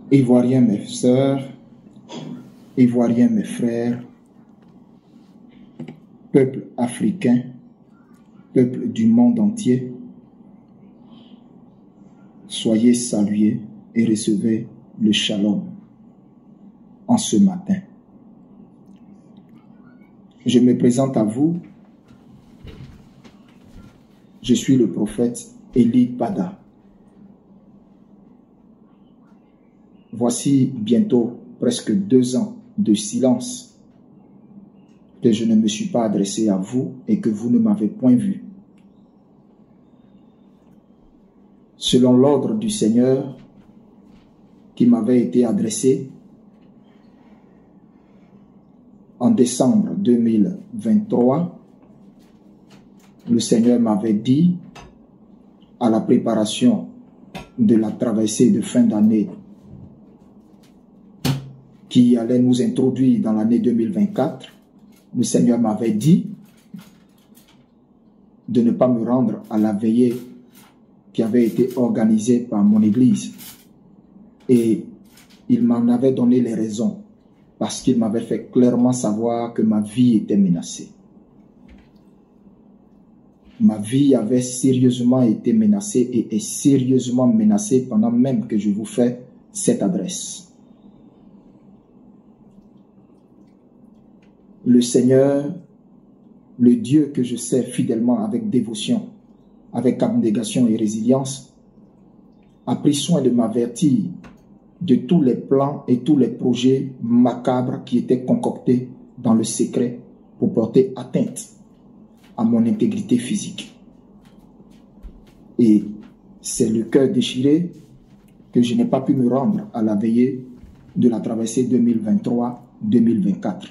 Ivoiriens, mes sœurs, Ivoiriens, mes frères, peuple africain, peuple du monde entier, soyez salués et recevez le shalom en ce matin. Je me présente à vous. Je suis le prophète Eli Pada. Voici bientôt presque 2 ans de silence que je ne me suis pas adressé à vous et que vous ne m'avez point vu. Selon l'ordre du Seigneur qui m'avait été adressé en décembre 2023, le Seigneur m'avait dit, à la préparation de la traversée de fin d'année qui allait nous introduire dans l'année 2024, le Seigneur m'avait dit de ne pas me rendre à la veillée qui avait été organisée par mon église. Et il m'en avait donné les raisons, parce qu'il m'avait fait clairement savoir que ma vie était menacée. Ma vie avait sérieusement été menacée et est sérieusement menacée pendant même que je vous fais cette adresse. Le Seigneur, le Dieu que je sers fidèlement avec dévotion, avec abnégation et résilience, a pris soin de m'avertir de tous les plans et tous les projets macabres qui étaient concoctés dans le secret pour porter atteinte à mon intégrité physique. Et c'est le cœur déchiré que je n'ai pas pu me rendre à la veillée de la traversée 2023-2024.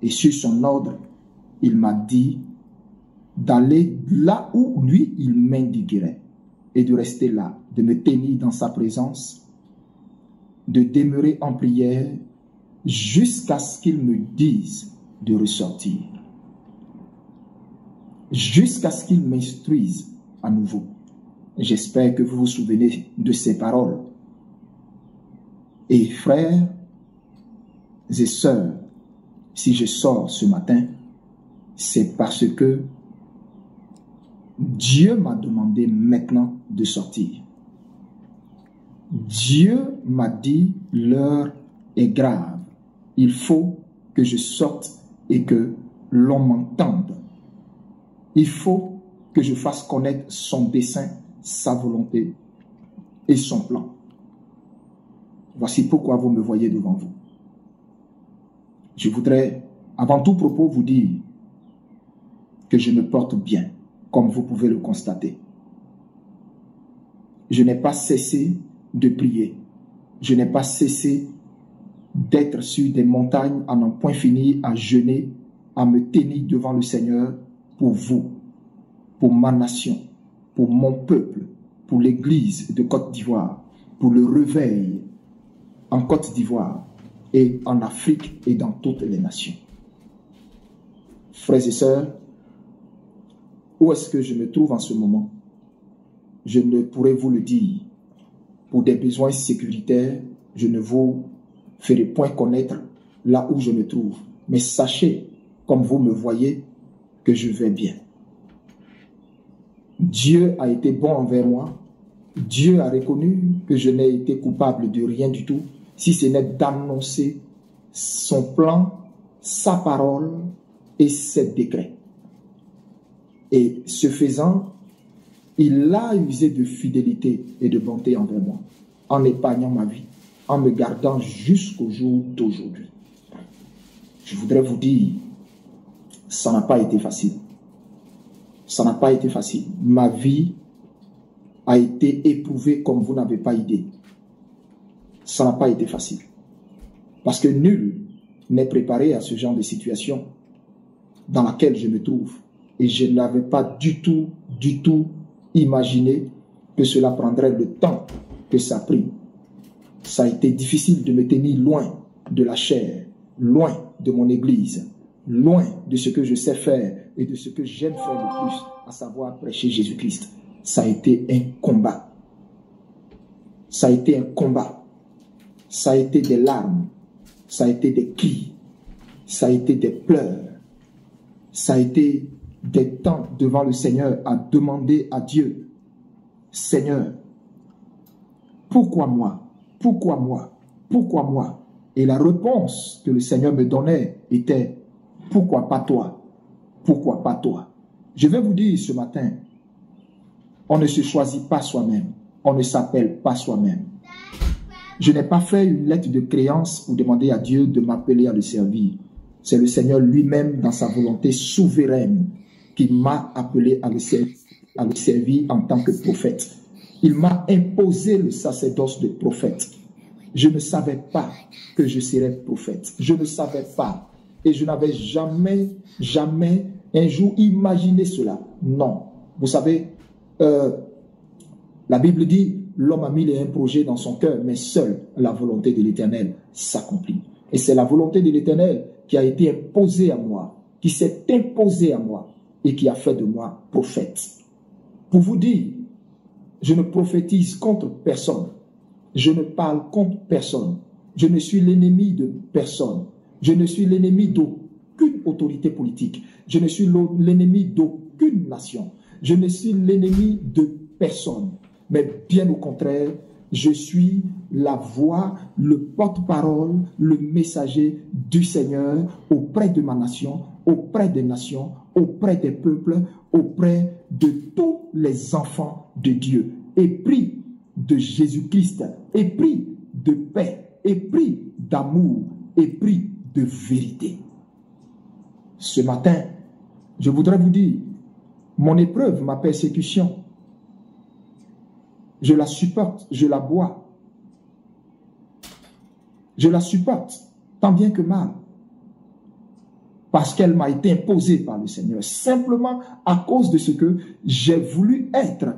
Et sur son ordre, il m'a dit d'aller là où lui, il m'indiquerait et de rester là, de me tenir dans sa présence, de demeurer en prière jusqu'à ce qu'il me dise de ressortir, jusqu'à ce qu'il m'instruise à nouveau. J'espère que vous vous souvenez de ces paroles. Et frères et sœurs, si je sors ce matin, c'est parce que Dieu m'a demandé maintenant de sortir. Dieu m'a dit, l'heure est grave. Il faut que je sorte et que l'on m'entende. Il faut que je fasse connaître son dessein, sa volonté et son plan. Voici pourquoi vous me voyez devant vous. Je voudrais, avant tout propos, vous dire que je me porte bien, comme vous pouvez le constater. Je n'ai pas cessé de prier. Je n'ai pas cessé d'être sur des montagnes à n'en point finir, à jeûner, à me tenir devant le Seigneur pour vous, pour ma nation, pour mon peuple, pour l'église de Côte d'Ivoire, pour le réveil en Côte d'Ivoire et en Afrique et dans toutes les nations. Frères et sœurs, où est-ce que je me trouve en ce moment? Je ne pourrais vous le dire. Pour des besoins sécuritaires, je ne vous ferai point connaître là où je me trouve. Mais sachez, comme vous me voyez, que je vais bien. Dieu a été bon envers moi. Dieu a reconnu que je n'ai été coupable de rien du tout, si ce n'est d'annoncer son plan, sa parole et ses décrets. Et ce faisant, il a usé de fidélité et de bonté envers moi, en épargnant ma vie, en me gardant jusqu'au jour d'aujourd'hui. Je voudrais vous dire, ça n'a pas été facile. Ça n'a pas été facile. Ma vie a été éprouvée comme vous n'avez pas idée. Ça n'a pas été facile. Parce que nul n'est préparé à ce genre de situation dans laquelle je me trouve. Et je n'avais pas du tout imaginé que cela prendrait le temps que ça a pris. Ça a été difficile de me tenir loin de la chair, loin de mon église, loin de ce que je sais faire et de ce que j'aime faire le plus, à savoir prêcher Jésus-Christ. Ça a été un combat. Ça a été un combat. ça a été des larmes, ça a été des cris, ça a été des pleurs, ça a été des temps devant le Seigneur à demander à Dieu, Seigneur, pourquoi moi? Pourquoi moi? Pourquoi moi? Et la réponse que le Seigneur me donnait était, pourquoi pas toi? Pourquoi pas toi? Je vais vous dire ce matin, on ne se choisit pas soi-même, on ne s'appelle pas soi-même. Je n'ai pas fait une lettre de créance pour demander à Dieu de m'appeler à le servir. C'est le Seigneur lui-même, dans sa volonté souveraine, qui m'a appelé à le servir en tant que prophète. Il m'a imposé le sacerdoce de prophète. Je ne savais pas que je serais prophète. Je ne savais pas. Et je n'avais jamais un jour imaginé cela. Non. Vous savez, la Bible dit, l'homme a mis un projet dans son cœur, mais seule la volonté de l'Éternel s'accomplit. Et c'est la volonté de l'Éternel qui a été imposée à moi, qui s'est imposée à moi et qui a fait de moi prophète. Pour vous dire, je ne prophétise contre personne. Je ne parle contre personne. Je ne suis l'ennemi de personne. Je ne suis l'ennemi d'aucune autorité politique. Je ne suis l'ennemi d'aucune nation. Je ne suis l'ennemi de personne. Mais bien au contraire, je suis la voix, le porte-parole, le messager du Seigneur auprès de ma nation, auprès des nations, auprès des peuples, auprès de tous les enfants de Dieu. Épris de Jésus-Christ, épris de paix, épris d'amour, épris de vérité. Ce matin, je voudrais vous dire, mon épreuve, ma persécution, je la supporte, je la bois. Je la supporte, tant bien que mal. Parce qu'elle m'a été imposée par le Seigneur. Simplement à cause de ce que j'ai voulu être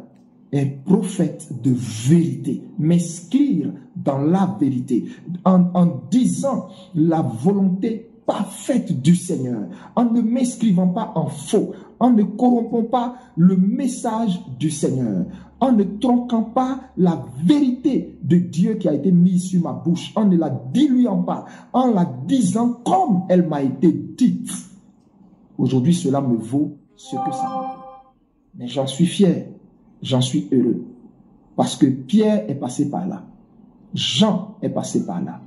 un prophète de vérité. M'inscrire dans la vérité. En disant la volonté parfaite du Seigneur. En ne m'inscrivant pas en faux. En ne corrompant pas le message du Seigneur. En ne tronquant pas la vérité de Dieu qui a été mise sur ma bouche, en ne la diluant pas, en la disant comme elle m'a été dite. Aujourd'hui, cela me vaut ce que ça me vaut. Mais j'en suis fier, j'en suis heureux. Parce que Pierre est passé par là, Jean est passé par là,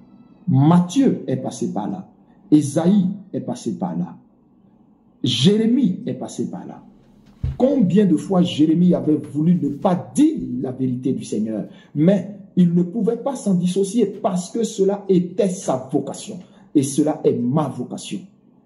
Matthieu est passé par là, Ésaïe est passé par là, Jérémie est passé par là. Combien de fois Jérémie avait voulu ne pas dire la vérité du Seigneur, mais il ne pouvait pas s'en dissocier parce que cela était sa vocation. Et cela est ma vocation.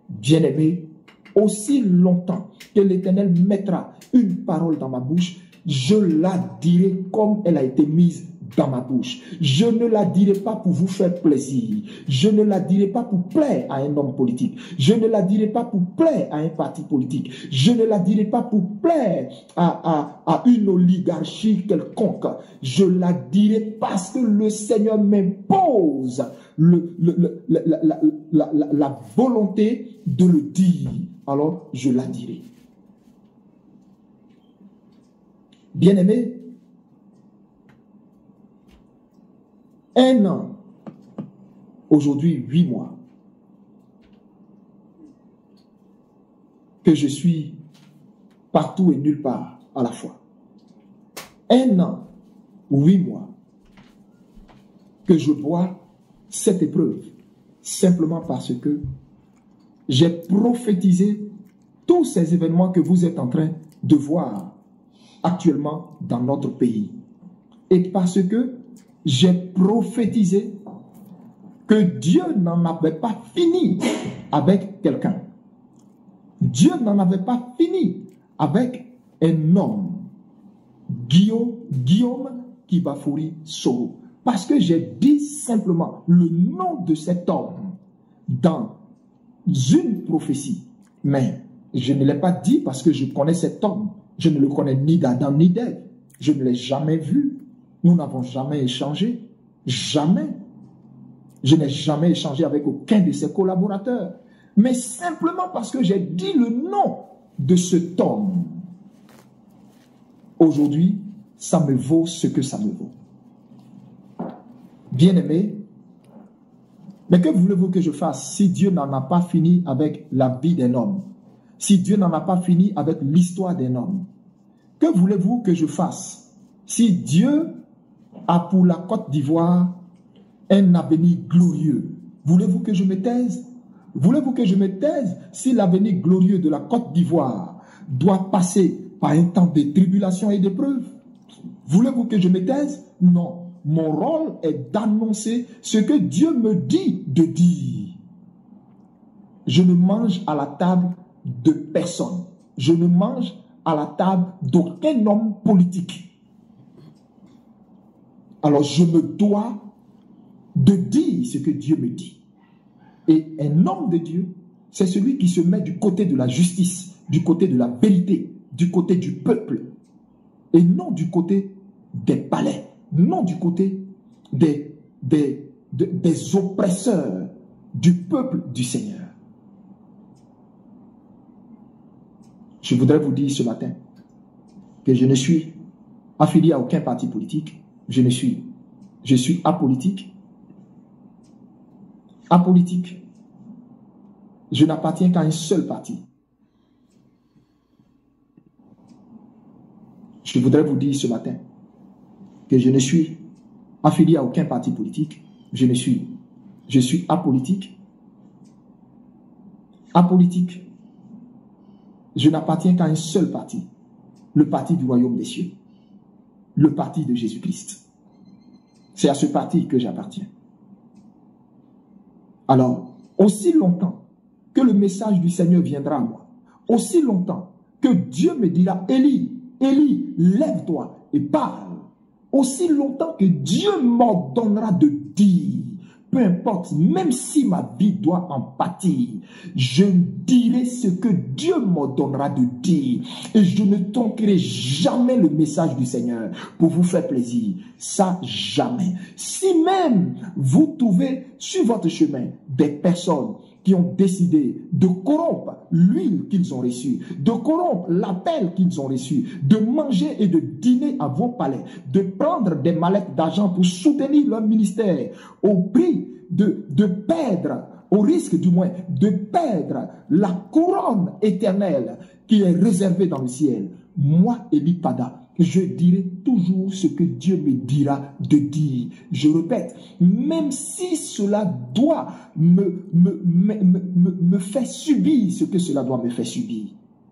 Bien-aimé, aussi longtemps que l'Éternel mettra une parole dans ma bouche, je la dirai comme elle a été mise dans ma bouche. Je ne la dirai pas pour vous faire plaisir. Je ne la dirai pas pour plaire à un homme politique. Je ne la dirai pas pour plaire à un parti politique. Je ne la dirai pas pour plaire à une oligarchie quelconque. Je la dirai parce que le Seigneur m'impose la volonté de le dire. Alors, je la dirai. Bien-aimé, 1 an, aujourd'hui 8 mois, que je suis partout et nulle part à la fois. 1 an, 8 mois, que je bois cette épreuve, simplement parce que j'ai prophétisé tous ces événements que vous êtes en train de voir actuellement dans notre pays. Et parce que j'ai prophétisé que Dieu n'en avait pas fini avec quelqu'un. Dieu n'en avait pas fini avec un homme, Guillaume Kibafouri Soro. Parce que j'ai dit simplement le nom de cet homme dans une prophétie. Mais je ne l'ai pas dit parce que je connais cet homme. Je ne le connais ni d'Adam ni d'Ève. Je ne l'ai jamais vu. Nous n'avons jamais échangé. Jamais. Je n'ai jamais échangé avec aucun de ses collaborateurs. Mais simplement parce que j'ai dit le nom de cet homme. Aujourd'hui, ça me vaut ce que ça me vaut. Bien-aimé, Mais que voulez-vous que je fasse si Dieu n'en a pas fini avec la vie d'un homme? Si Dieu n'en a pas fini avec l'histoire d'un homme? Que voulez-vous que je fasse si Dieu a pour la Côte d'Ivoire un avenir glorieux? Voulez-vous que je me taise? Voulez-vous que je me taise si l'avenir glorieux de la Côte d'Ivoire doit passer par un temps de tribulation et d'épreuve? Voulez-vous que je me taise? Non. Mon rôle est d'annoncer ce que Dieu me dit de dire. Je ne mange à la table de personne. Je ne mange à la table d'aucun homme politique. Alors je me dois de dire ce que Dieu me dit. Et un homme de Dieu, c'est celui qui se met du côté de la justice, du côté de la vérité, du côté du peuple, et non du côté des palais, non du côté des oppresseurs du peuple du Seigneur. Je voudrais vous dire ce matin que je ne suis affilié à aucun parti politique. Je suis apolitique. Apolitique. Je n'appartiens qu'à un seul parti. Je voudrais vous dire ce matin que je ne suis affilié à aucun parti politique. Je suis apolitique. Apolitique. Je n'appartiens qu'à un seul parti. Le parti du royaume des cieux. Le parti de Jésus-Christ. C'est à ce parti que j'appartiens. Alors, aussi longtemps que le message du Seigneur viendra à moi, aussi longtemps que Dieu me dira, Élie, Élie, lève-toi et parle, aussi longtemps que Dieu m'ordonnera de dire, peu importe, même si ma vie doit en pâtir, je dirai ce que Dieu m'ordonnera de dire et je ne tronquerai jamais le message du Seigneur pour vous faire plaisir. Ça, jamais. Si même vous trouvez sur votre chemin des personnes qui ont décidé de corrompre l'huile qu'ils ont reçue, de corrompre l'appel qu'ils ont reçu, de manger et de dîner à vos palais, de prendre des mallettes d'argent pour soutenir leur ministère au prix de perdre, au risque du moins, de perdre la couronne éternelle qui est réservée dans le ciel. Moi, Élie Pada, je dirai toujours ce que Dieu me dira de dire. Je répète, même si cela doit me faire subir ce que cela doit me faire subir.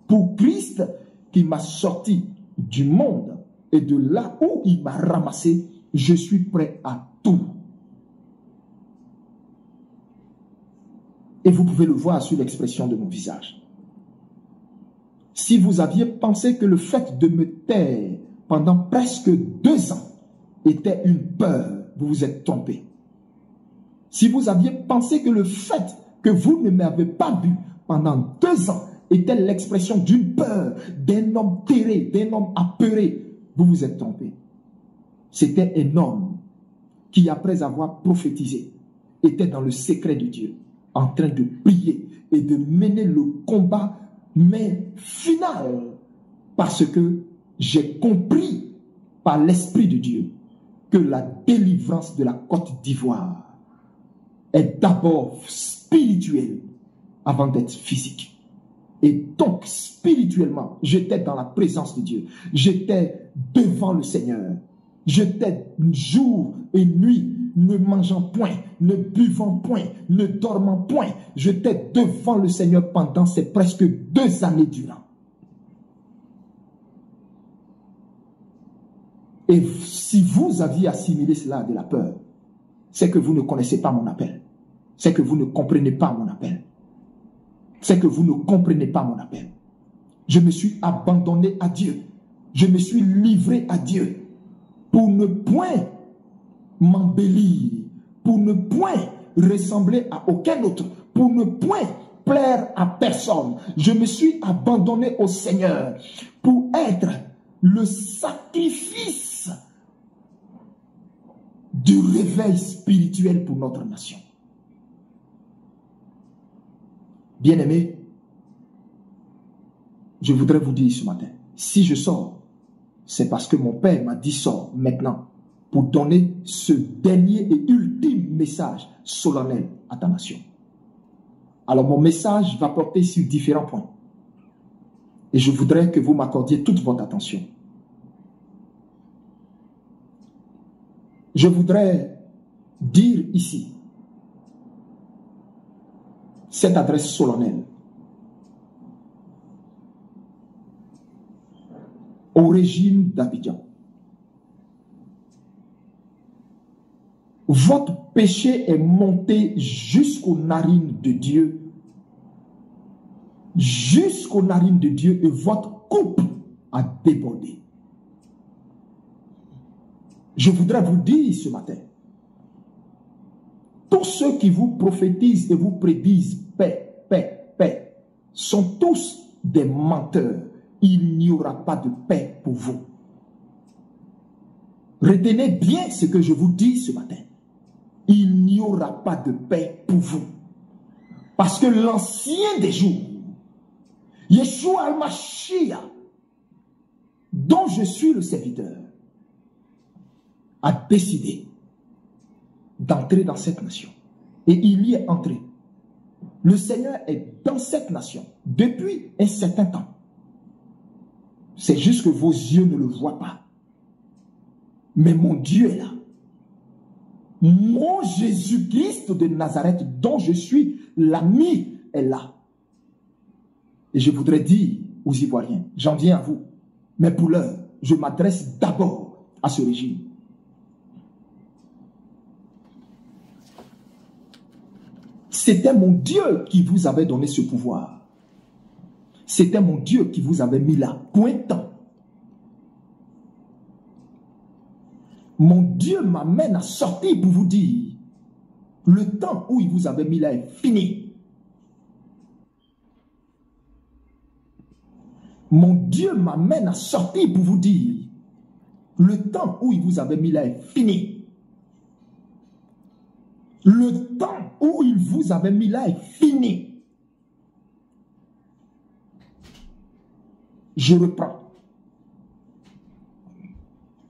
Pour Christ qui m'a sorti du monde et de là où il m'a ramassé, je suis prêt à tout. Et vous pouvez le voir sur l'expression de mon visage. Si vous aviez pensé que le fait de me taire pendant presque 2 ans était une peur, vous vous êtes trompé. Si vous aviez pensé que le fait que vous ne m'avez pas vu pendant 2 ans était l'expression d'une peur, d'un homme terré, d'un homme apeuré, vous vous êtes trompé. C'était un homme qui, après avoir prophétisé, était dans le secret de Dieu, en train de prier et de mener le combat, mais final, parce que j'ai compris par l'Esprit de Dieu que la délivrance de la Côte d'Ivoire est d'abord spirituelle avant d'être physique. Et donc, spirituellement, j'étais dans la présence de Dieu. J'étais devant le Seigneur. J'étais jour et nuit, ne mangeant point, ne buvant point, ne dormant point. J'étais devant le Seigneur pendant ces presque 2 années durant. Et si vous aviez assimilé cela de la peur, c'est que vous ne connaissez pas mon appel. C'est que vous ne comprenez pas mon appel. C'est que vous ne comprenez pas mon appel. Je me suis abandonné à Dieu. Je me suis livré à Dieu pour ne point m'embellir, pour ne point ressembler à aucun autre, pour ne point plaire à personne. Je me suis abandonné au Seigneur pour être le sacrifice du réveil spirituel pour notre nation. Bien-aimés, je voudrais vous dire ce matin, si je sors, c'est parce que mon Père m'a dit sors maintenant. pour donner ce dernier et ultime message solennel à ta nation. Alors mon message va porter sur différents points. Et je voudrais que vous m'accordiez toute votre attention. Je voudrais dire ici cette adresse solennelle au régime d'Abidjan. Votre péché est monté jusqu'aux narines de Dieu, jusqu'aux narines de Dieu, et votre coupe a débordé. Je voudrais vous dire ce matin, tous ceux qui vous prophétisent et vous prédisent paix, paix, paix, sont tous des menteurs. Il n'y aura pas de paix pour vous. Retenez bien ce que je vous dis ce matin. Il n'y aura pas de paix pour vous. Parce que l'ancien des jours, Yeshua al-Mashiach, dont je suis le serviteur, a décidé d'entrer dans cette nation. Et il y est entré. Le Seigneur est dans cette nation depuis un certain temps. C'est juste que vos yeux ne le voient pas. Mais mon Dieu est là. Mon Jésus-Christ de Nazareth, dont je suis l'ami, est là. Et je voudrais dire aux Ivoiriens, j'en viens à vous, mais pour l'heure, je m'adresse d'abord à ce régime. C'était mon Dieu qui vous avait donné ce pouvoir. C'était mon Dieu qui vous avait mis là pour un temps. Mon Dieu m'amène à sortir pour vous dire, le temps où il vous avait mis là est fini. Mon Dieu m'amène à sortir pour vous dire, le temps où il vous avait mis là est fini. Le temps où il vous avait mis là est fini. Je reprends.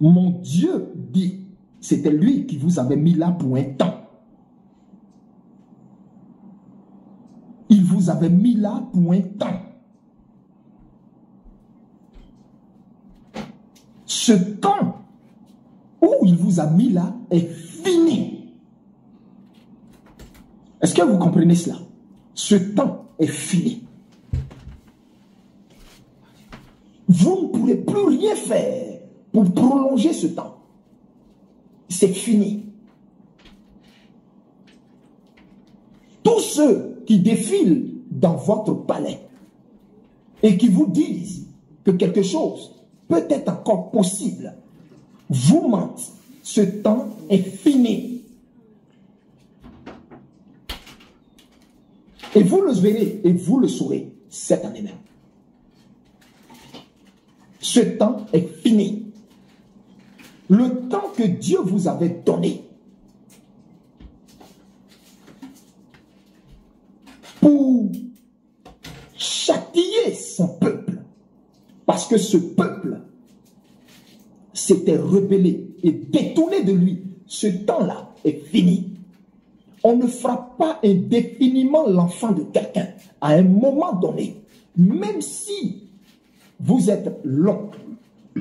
Mon Dieu dit, c'était lui qui vous avait mis là pour un temps. Il vous avait mis là pour un temps. Ce temps où il vous a mis là est fini. Est-ce que vous comprenez cela? Ce temps est fini. Vous ne pourrez plus rien faire pour prolonger ce temps. C'est fini. Tous ceux qui défilent dans votre palais et qui vous disent que quelque chose peut être encore possible, vous mentent. Ce temps est fini. Et vous le verrez et vous le saurez cette année même. Ce temps est fini. Le temps que Dieu vous avait donné pour châtier son peuple, parce que ce peuple s'était rebellé et détourné de lui, ce temps-là est fini. On ne frappe pas indéfiniment l'enfant de quelqu'un à un moment donné, même si vous êtes l'oncle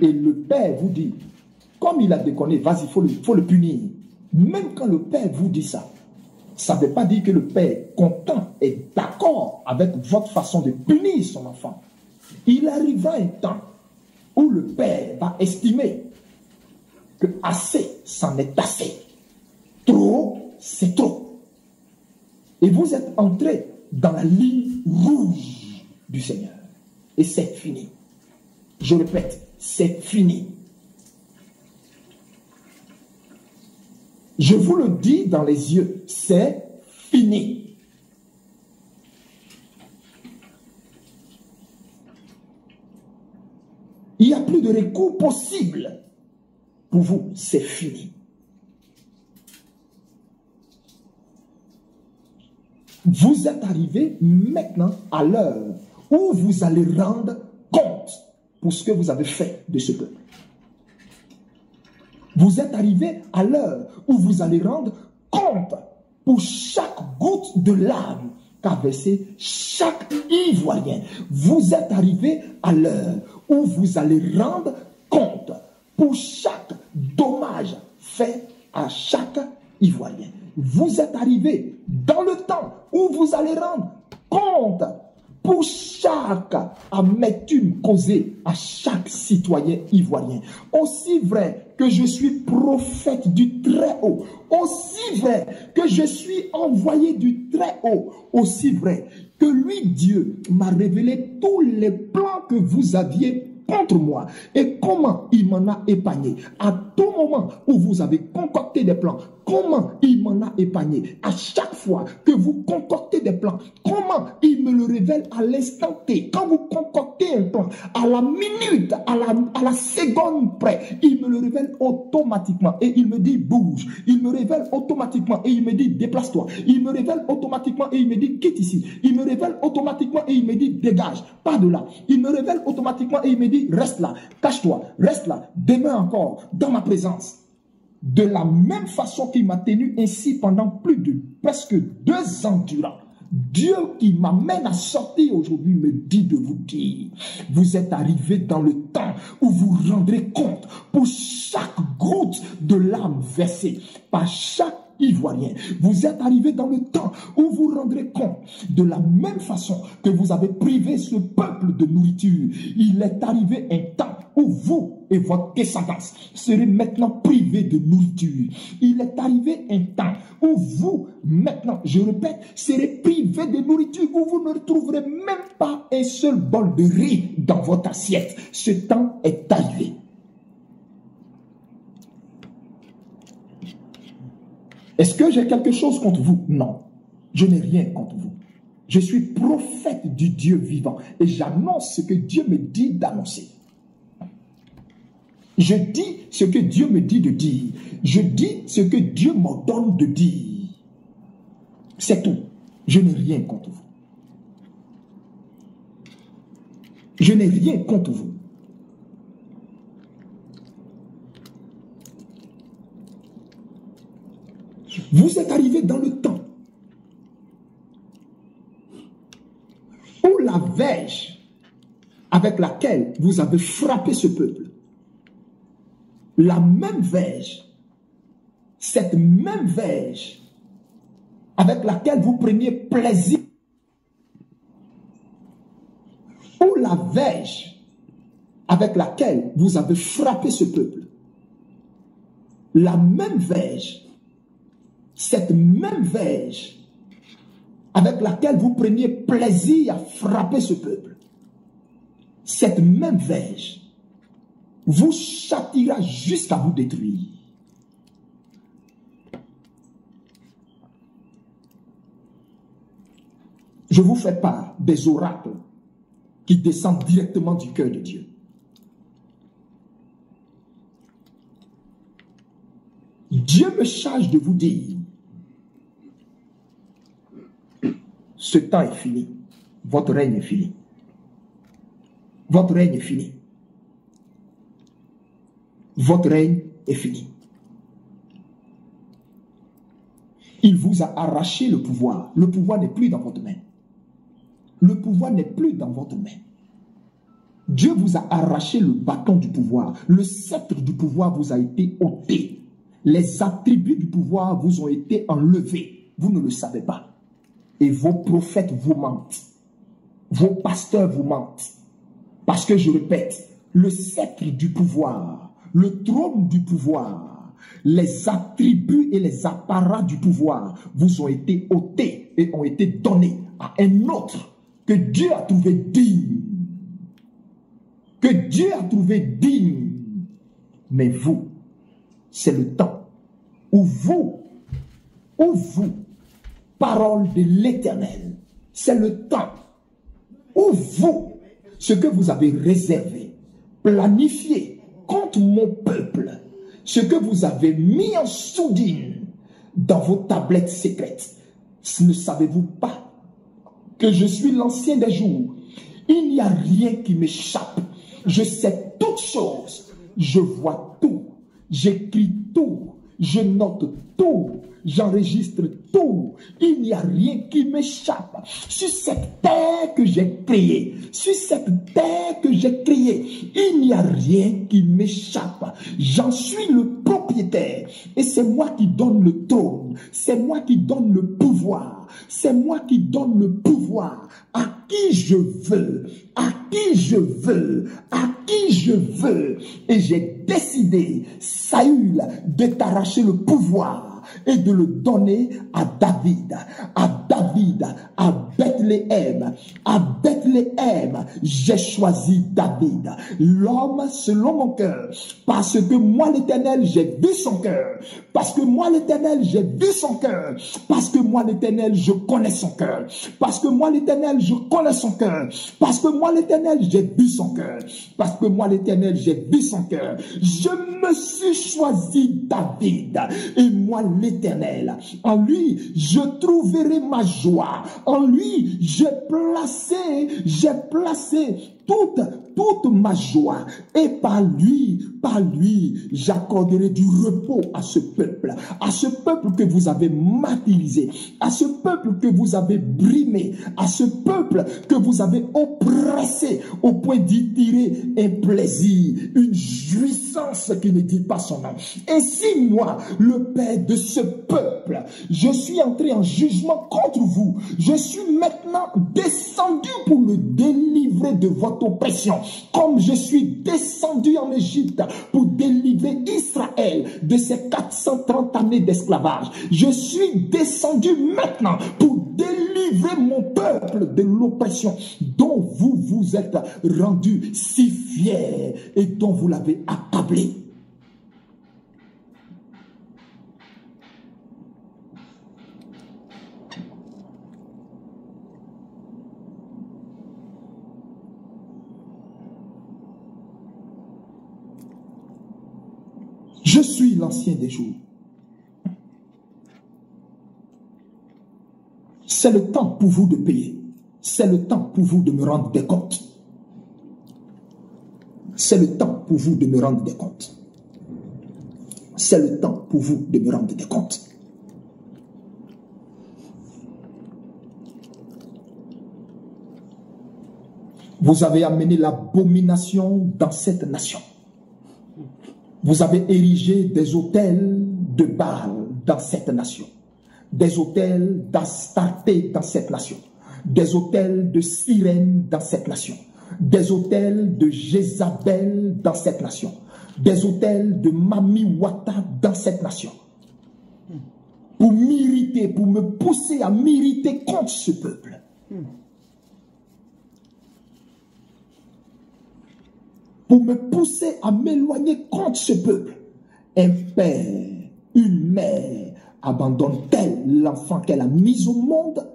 et le père vous dit, comme il a déconné, vas-y, il faut le punir. Même quand le père vous dit ça, ça ne veut pas dire que le père content est d'accord avec votre façon de punir son enfant. Il arrivera un temps où le père va estimer que assez, c'en est assez. Trop, c'est trop. Et vous êtes entré dans la ligne rouge du Seigneur. Et c'est fini. Je répète, c'est fini. Je vous le dis dans les yeux, c'est fini. Il n'y a plus de recours possible. Pour vous, c'est fini. Vous êtes arrivé maintenant à l'heure où vous allez rendre compte pour ce que vous avez fait de ce peuple. Vous êtes arrivé à l'heure où vous allez rendre compte pour chaque goutte de larmes qu'a versé chaque Ivoirien. Vous êtes arrivé à l'heure où vous allez rendre compte pour chaque dommage fait à chaque Ivoirien. Vous êtes arrivé dans le temps où vous allez rendre compte pour chaque amertume causée à chaque citoyen ivoirien. Aussi vrai que je suis prophète du Très-Haut, aussi vrai que je suis envoyé du Très-Haut, aussi vrai que lui, Dieu, m'a révélé tous les plans que vous aviez contre moi et comment il m'en a épargné. À tout moment où vous avez concocté des plans, comment il m'en a épargné. À chaque fois que vous concoctez des plans, comment il me le révèle à l'instant T. Quand vous concoctez un plan, à la minute, à la seconde près, il me le révèle automatiquement et il me dit bouge. Il me révèle automatiquement et il me dit déplace-toi. Il me révèle automatiquement et il me dit quitte ici. Il me révèle automatiquement et il me dit dégage, pas de là. Il me révèle automatiquement et il me dit reste là, cache-toi, reste là, demeure encore dans ma présence. De la même façon qu'il m'a tenu ainsi pendant plus de presque 2 ans durant. Dieu qui m'amène à sortir aujourd'hui me dit de vous dire, vous êtes arrivé dans le temps où vous rendrez compte pour chaque goutte de larmes versée par chaque Ivoirien. Vous êtes arrivé dans le temps où vous rendrez compte de la même façon que vous avez privé ce peuple de nourriture. Il est arrivé un temps où vous et votre descendance serez maintenant privés de nourriture. Il est arrivé un temps où vous, maintenant, je répète, serez privés de nourriture, où vous ne retrouverez même pas un seul bol de riz dans votre assiette. Ce temps est arrivé. Est-ce que j'ai quelque chose contre vous? Non, je n'ai rien contre vous. Je suis prophète du Dieu vivant et j'annonce ce que Dieu me dit d'annoncer. Je dis ce que Dieu me dit de dire. Je dis ce que Dieu m'ordonne de dire. C'est tout. Je n'ai rien contre vous. Je n'ai rien contre vous. Vous êtes arrivé dans le temps où la verge avec laquelle vous avez frappé ce peuple, la même verge, cette même verge avec laquelle vous preniez plaisir, ou la verge avec laquelle vous avez frappé ce peuple, la même verge, cette même verge avec laquelle vous preniez plaisir à frapper ce peuple, cette même verge vous châtira jusqu'à vous détruire. Je vous fais part des oracles qui descendent directement du cœur de Dieu. Dieu me charge de vous dire, ce temps est fini, votre règne est fini. Votre règne est fini. Votre règne est fini. Il vous a arraché le pouvoir. Le pouvoir n'est plus dans votre main. Le pouvoir n'est plus dans votre main. Dieu vous a arraché le bâton du pouvoir. Le sceptre du pouvoir vous a été ôté. Les attributs du pouvoir vous ont été enlevés. Vous ne le savez pas. Et vos prophètes vous mentent. Vos pasteurs vous mentent. Parce que je répète, le sceptre du pouvoir, le trône du pouvoir, les attributs et les apparats du pouvoir vous ont été ôtés et ont été donnés à un autre que Dieu a trouvé digne. Que Dieu a trouvé digne. Mais vous, c'est le temps où vous, parole de l'Éternel, c'est le temps où vous, ce que vous avez réservé, planifié contre mon peuple, ce que vous avez mis en sourdine dans vos tablettes secrètes, ne savez-vous pas que je suis l'ancien des jours? Il n'y a rien qui m'échappe. Je sais toutes choses. Je vois tout. J'écris tout, je note tout, j'enregistre tout. Il n'y a rien qui m'échappe. Sur cette terre que j'ai créée, sur cette terre que j'ai créée, il n'y a rien qui m'échappe. J'en suis le propriétaire. Et c'est moi qui donne le trône. C'est moi qui donne le pouvoir. C'est moi qui donne le pouvoir à qui je veux, à qui je veux, à qui je veux. Et j'ai décidé, Saül, de t'arracher le pouvoir et de le donner à David, à Bethléem. À Bethléem, j'ai choisi David, l'homme selon mon cœur, parce que moi l'Éternel, j'ai vu son cœur, parce que moi l'Éternel, j'ai vu son cœur, parce que moi l'Éternel, je connais son cœur, parce que moi l'Éternel, je connais son cœur, parce que moi l'Éternel, j'ai vu son cœur, parce que moi l'Éternel, j'ai vu son cœur. Je me suis choisi David, et moi l'Éternel, en lui, je trouverai ma joie, en lui, j'ai placé toute ma joie, et par lui, j'accorderai du repos à ce peuple que vous avez martyrisé, à ce peuple que vous avez brimé, à ce peuple que vous avez oppressé au point d'y tirer un plaisir, une jouissance qui ne dit pas son nom. Et si moi, le père de ce peuple, je suis entré en jugement contre vous, je suis maintenant descendu pour le délivrer de votre oppression, comme je suis descendu en Égypte pour délivrer Israël de ses 430 années d'esclavage. Je suis descendu maintenant pour délivrer mon peuple de l'oppression dont vous vous êtes rendu si fiers et dont vous l'avez accablé. Je suis l'ancien des jours. C'est le temps pour vous de payer. C'est le temps pour vous de me rendre des comptes. C'est le temps pour vous de me rendre des comptes. C'est le temps pour vous de me rendre des comptes. Vous avez amené l'abomination dans cette nation. Vous avez érigé des autels de Baal dans cette nation, des autels d'Astarté dans cette nation, des autels de Sirène dans cette nation, des autels de Jézabel dans cette nation, des autels de Mamiwata dans cette nation, pour m'irriter, pour me pousser à m'irriter contre ce peuple. Pour me pousser à m'éloigner contre ce peuple. Un père, une mère, abandonne-t-elle l'enfant qu'elle a mis au monde?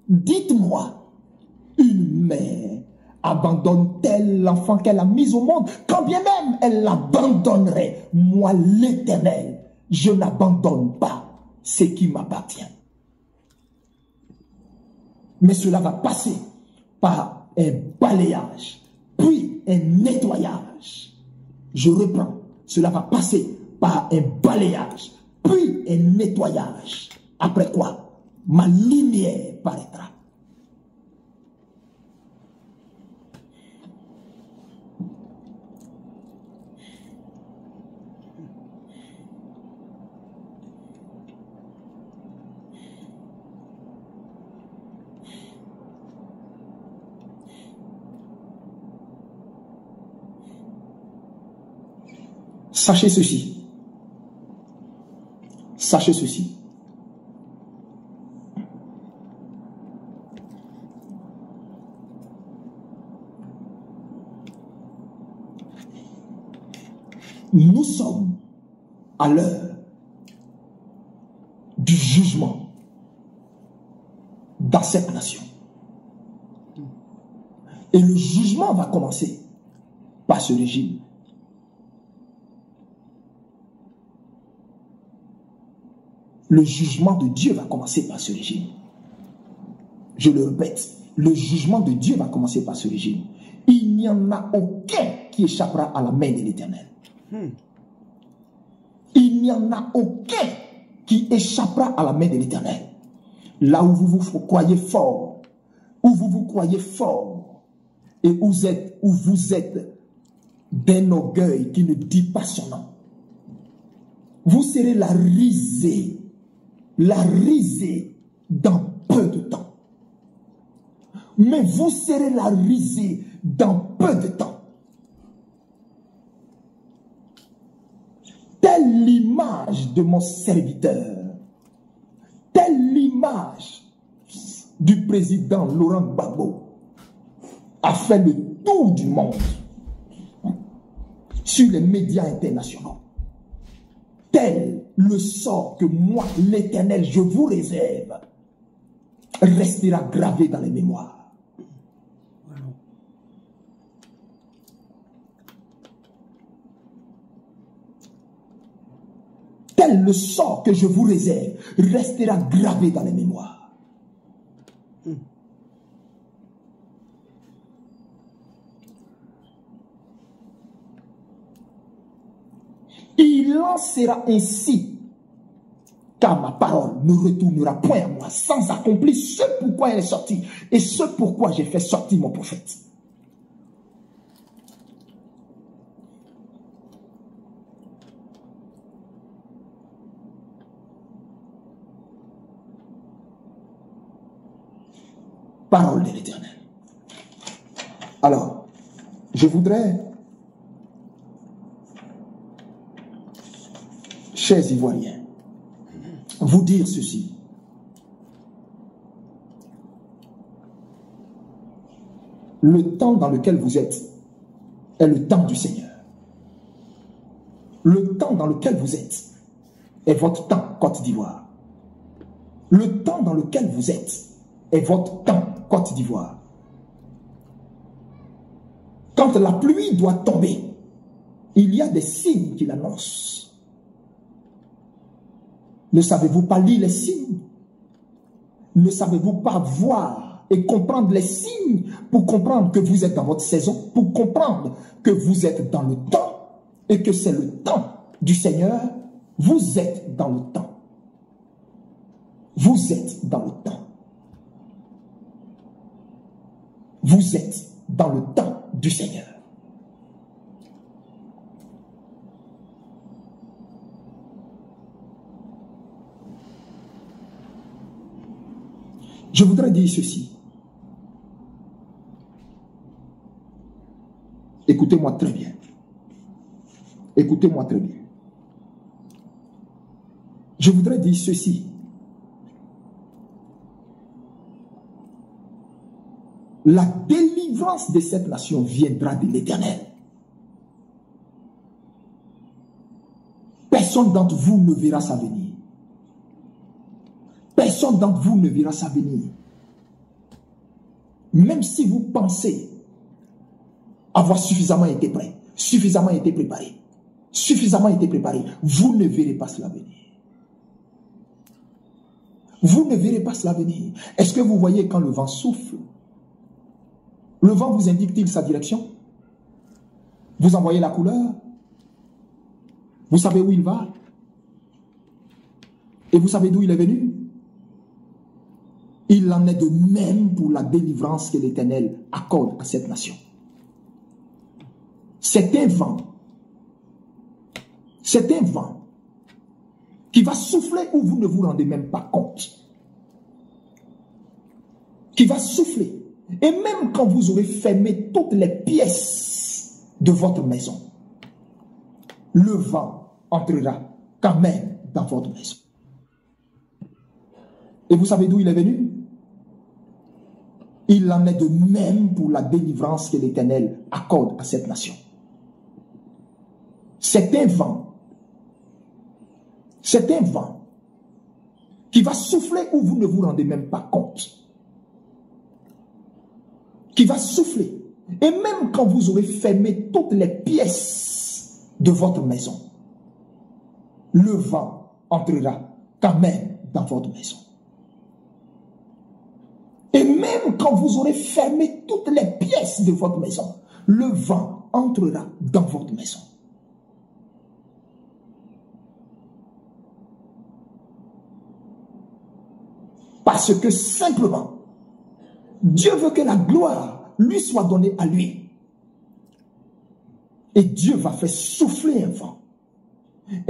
Dites-moi, une mère abandonne-t-elle l'enfant qu'elle a mis au monde? Quand bien même elle l'abandonnerait, moi l'Éternel, je n'abandonne pas ce qui m'appartient. Mais cela va passer par un balayage, puis un nettoyage. Je reprends. Cela va passer par un balayage, puis un nettoyage. Après quoi, ma lumière paraîtra. Sachez ceci. Sachez ceci. Nous sommes à l'heure du jugement dans cette nation. Et le jugement va commencer par ce régime. Le jugement de Dieu va commencer par ce régime. Je le répète, le jugement de Dieu va commencer par ce régime. Il n'y en a aucun qui échappera à la main de l'Éternel. Il n'y en a aucun qui échappera à la main de l'Éternel. Là où vous croyez fort, où vous croyez fort, et où vous êtes d'un orgueil qui ne dit pas son nom, vous serez la risée dans peu de temps. Mais vous serez la risée dans peu de temps. Telle l'image de mon serviteur, telle l'image du président Laurent Gbagbo a fait le tour du monde sur les médias internationaux. Tel le sort que moi, l'Éternel, je vous réserve, restera gravé dans les mémoires. Tel le sort que je vous réserve restera gravé dans les mémoires. Il en sera ainsi, car ma parole ne retournera point à moi sans accomplir ce pourquoi elle est sortie et ce pourquoi j'ai fait sortir mon prophète. Parole de l'Éternel. Alors, je voudrais, chers Ivoiriens, vous dire ceci. Le temps dans lequel vous êtes est le temps du Seigneur. Le temps dans lequel vous êtes est votre temps, Côte d'Ivoire. Le temps dans lequel vous êtes est votre temps, Côte d'Ivoire. Quand la pluie doit tomber, il y a des signes qui l'annoncent. Ne savez-vous pas lire les signes? Ne savez-vous pas voir et comprendre les signes pour comprendre que vous êtes dans votre saison, pour comprendre que vous êtes dans le temps et que c'est le temps du Seigneur? Vous êtes dans le temps. Vous êtes dans le temps. Vous êtes dans le temps du Seigneur. Je voudrais dire ceci. Écoutez-moi très bien. Écoutez-moi très bien. Je voudrais dire ceci. La délivrance de cette nation viendra de l'Éternel. Personne d'entre vous ne verra ça venir. Personne d'entre vous ne verra ça venir. Même si vous pensez avoir suffisamment été prêt, suffisamment été préparé, vous ne verrez pas cela venir. Vous ne verrez pas cela venir. Est-ce que vous voyez quand le vent souffle? Le vent vous indique-t-il sa direction? Vous en voyez la couleur? Vous savez où il va? Et vous savez d'où il est venu? Il en est de même pour la délivrance que l'Éternel accorde à cette nation. C'est un vent qui va souffler où vous ne vous rendez même pas compte. Qui va souffler. Et même quand vous aurez fermé toutes les pièces de votre maison, le vent entrera quand même dans votre maison. Et vous savez d'où il est venu? Il en est de même pour la délivrance que l'Éternel accorde à cette nation. C'est un vent qui va souffler où vous ne vous rendez même pas compte. Qui va souffler. Et même quand vous aurez fermé toutes les pièces de votre maison, le vent entrera quand même dans votre maison. Et même quand vous aurez fermé toutes les pièces de votre maison, le vent entrera dans votre maison. Parce que simplement, Dieu veut que la gloire lui soit donnée à lui. Et Dieu va faire souffler un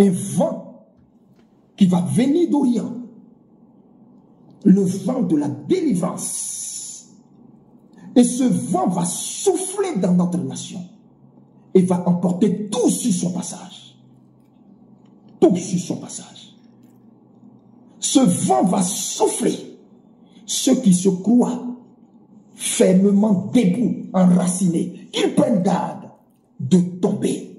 vent qui va venir d'Orient, le vent de la délivrance. Et ce vent va souffler dans notre nation et va emporter tout sur son passage. Tout sur son passage. Ce vent va souffler ceux qui se croient fermement debout, enracinés, qu'ils prennent garde de tomber.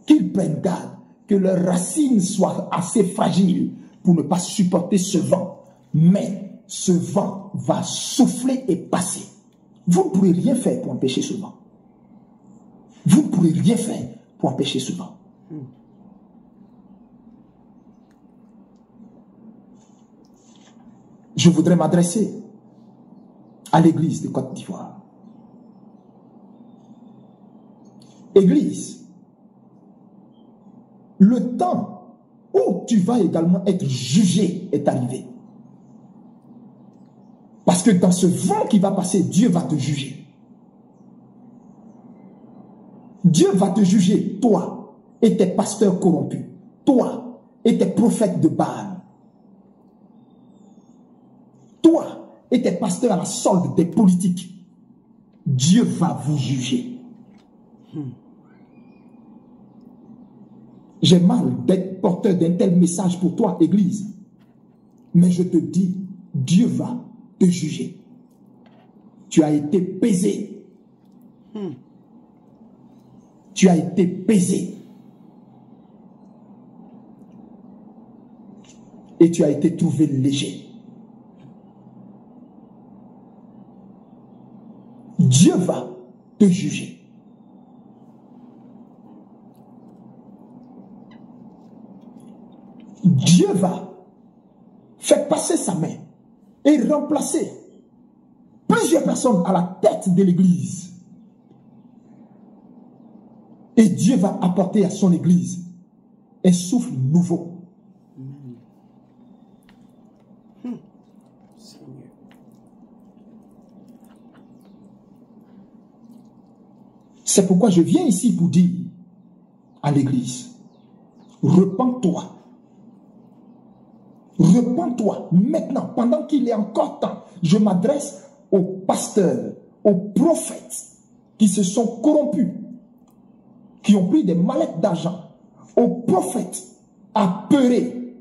Qu'ils prennent garde que leurs racines soient assez fragiles pour ne pas supporter ce vent. Mais ce vent va souffler et passer. Vous ne pourrez rien faire pour empêcher ce vent. Vous ne pourrez rien faire pour empêcher ce vent. Je voudrais m'adresser à l'église de Côte d'Ivoire. Église, le temps où tu vas également être jugé est arrivé. Parce que dans ce vent qui va passer, Dieu va te juger. Dieu va te juger, toi et tes pasteurs corrompus, toi et tes prophètes de Baal, toi et tes pasteurs à la solde des politiques. Dieu va vous juger. J'ai mal d'être porteur d'un tel message pour toi, Église. Mais je te dis, Dieu va te juger. Tu as été pesé. Tu as été pesé. Et tu as été trouvé léger. Dieu va te juger. Dieu va faire passer sa main et remplacer plusieurs personnes à la tête de l'église. Et Dieu va apporter à son église un souffle nouveau. C'est pourquoi je viens ici pour dire à l'église, repens-toi. Repens-toi maintenant, pendant qu'il est encore temps. Je m'adresse aux pasteurs, aux prophètes qui se sont corrompus, qui ont pris des mallettes d'argent, aux prophètes apeurés,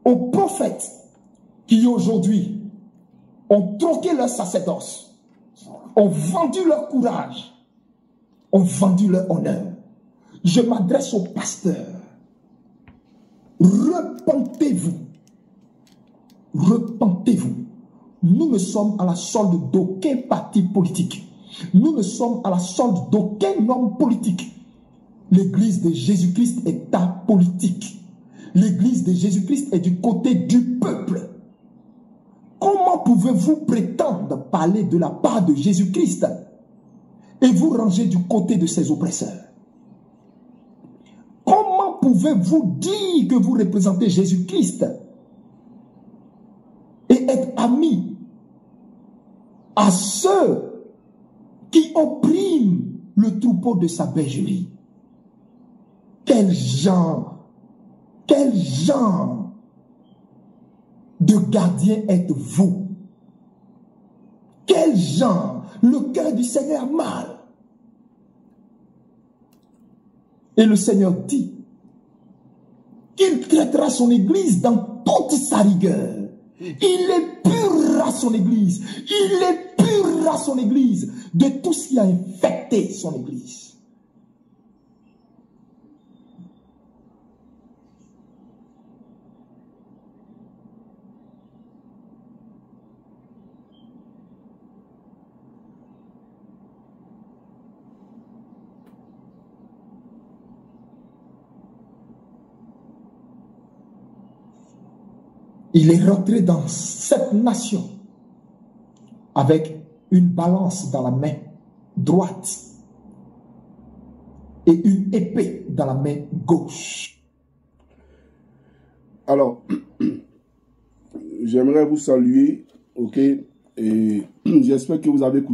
aux prophètes qui aujourd'hui ont troqué leur sacerdoce, ont vendu leur courage, ont vendu leur honneur. Je m'adresse aux pasteurs. Repentez-vous. Repentez-vous. Nous ne sommes à la solde d'aucun parti politique. Nous ne sommes à la solde d'aucun homme politique. L'église de Jésus-Christ est apolitique. L'église de Jésus-Christ est du côté du peuple. Comment pouvez-vous prétendre parler de la part de Jésus-Christ et vous ranger du côté de ses oppresseurs? Comment pouvez-vous dire que vous représentez Jésus-Christ et être amis à ceux qui oppriment le troupeau de sa bergerie? Quel genre de gardien êtes-vous? Quel genre? Le cœur du Seigneur mal. Et le Seigneur dit qu'il traitera son église dans toute sa rigueur. Il épurera son église. Il épurera son église de tout ce qui a infecté son église. Il est rentré dans cette nation avec une balance dans la main droite et une épée dans la main gauche. Alors, j'aimerais vous saluer, ok, et j'espère que vous avez écouté.